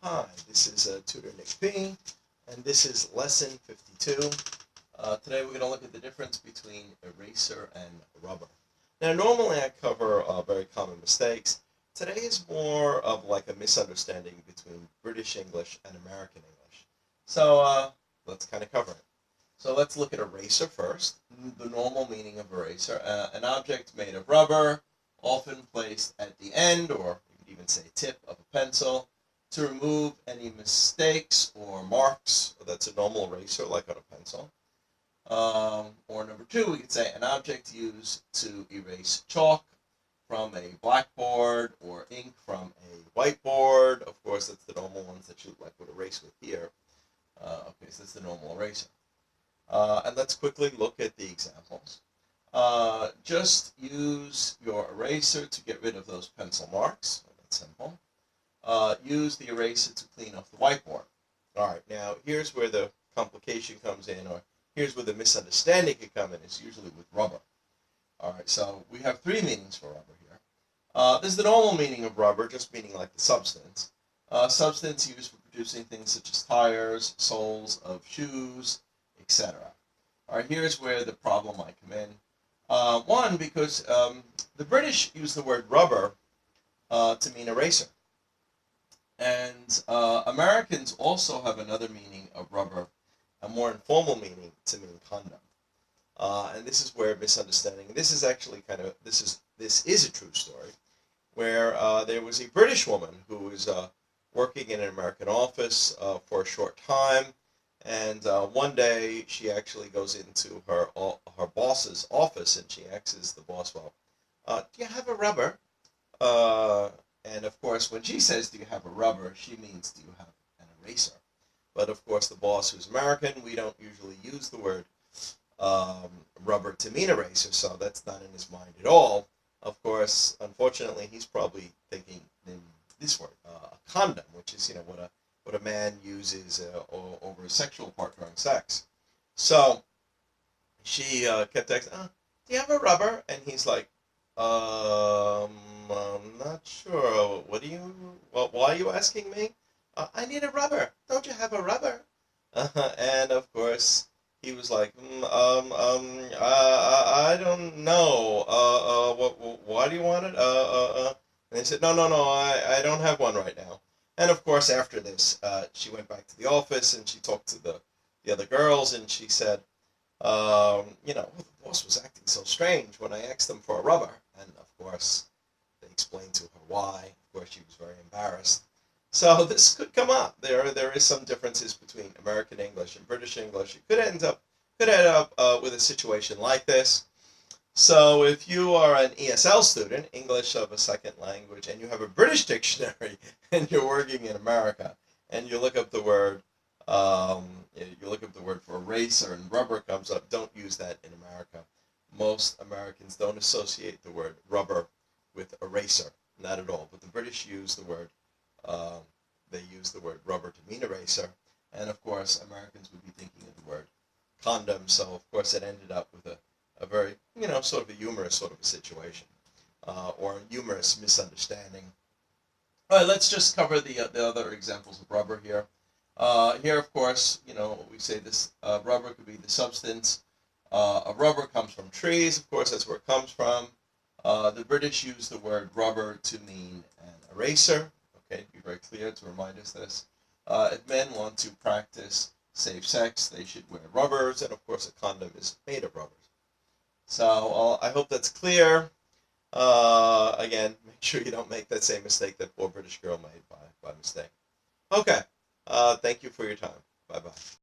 Hi, this is Tutor Nick P, and this is Lesson 52. Today we're going to look at the difference between eraser and rubber. Now normally I cover very common mistakes. Today is more of like a misunderstanding between British English and American English. So let's kind of cover it. So let's look at eraser first. The normal meaning of eraser, an object made of rubber, often placed at the end, or you could even say tip of a pencil, to remove any mistakes or marks. That's a normal eraser, like on a pencil. Or number two, we could say an object used to erase chalk from a blackboard or ink from a whiteboard. Of course, that's the normal ones that you like would erase with here. Okay, so that's the normal eraser. And let's quickly look at the examples. Just use your eraser to get rid of those pencil marks. That's simple. Use the eraser to clean off the whiteboard. All right, now here's where the complication comes in, or here's where the misunderstanding can come in, is usually with rubber. All right, so we have three meanings for rubber here. This is the normal meaning of rubber, just meaning like the substance. Substance used for producing things such as tires, soles of shoes, etc. All right, here's where the problem might come in. One, because the British use the word rubber to mean eraser. And Americans also have another meaning of rubber, a more informal meaning to mean condom. And this is where misunderstanding. This is actually this is a true story, where there was a British woman who was working in an American office for a short time, and one day she actually goes into her boss's office and she asks the boss, "Well, do you have a rubber?" And of course, when she says, "Do you have a rubber?" she means, "Do you have an eraser?" But of course, the boss, who's American, we don't usually use the word rubber to mean eraser, so that's not in his mind at all. Of course, unfortunately, he's probably thinking in this word, a condom, which is what a man uses over a sexual part during sex. So she kept asking, "Do you have a rubber?" And he's like, I'm not sure. Why are you asking me? I need a rubber. Don't you have a rubber? And of course, he was like, I don't know. Why do you want it? And he said, no, I don't have one right now. And of course, after this, she went back to the office and she talked to the other girls and she said, the boss was acting so strange when I asked him for a rubber. And of course, they explained to her why. Of course, she was very embarrassed. So this could come up. There is some differences between American English and British English. It could end up with a situation like this. So if you are an ESL student, English of a second language, and you have a British dictionary, and you're working in America, and you look up the word for eraser and rubber comes up, don't use that in America. Most Americans don't associate the word rubber with eraser, not at all. But the British use the word rubber to mean eraser, and of course Americans would be thinking of the word condom. So of course it ended up with a very sort of a humorous sort of a situation, or a humorous misunderstanding. All right, let's just cover the other examples of rubber here. Here, of course, we say this rubber could be the substance. A rubber comes from trees, of course, that's where it comes from. The British use the word rubber to mean an eraser. Okay, to be very clear, to remind us this. If men want to practice safe sex, they should wear rubbers, and of course, a condom is made of rubbers. So I hope that's clear. Again, make sure you don't make that same mistake that poor British girl made by mistake. Okay. Thank you for your time. Bye-bye.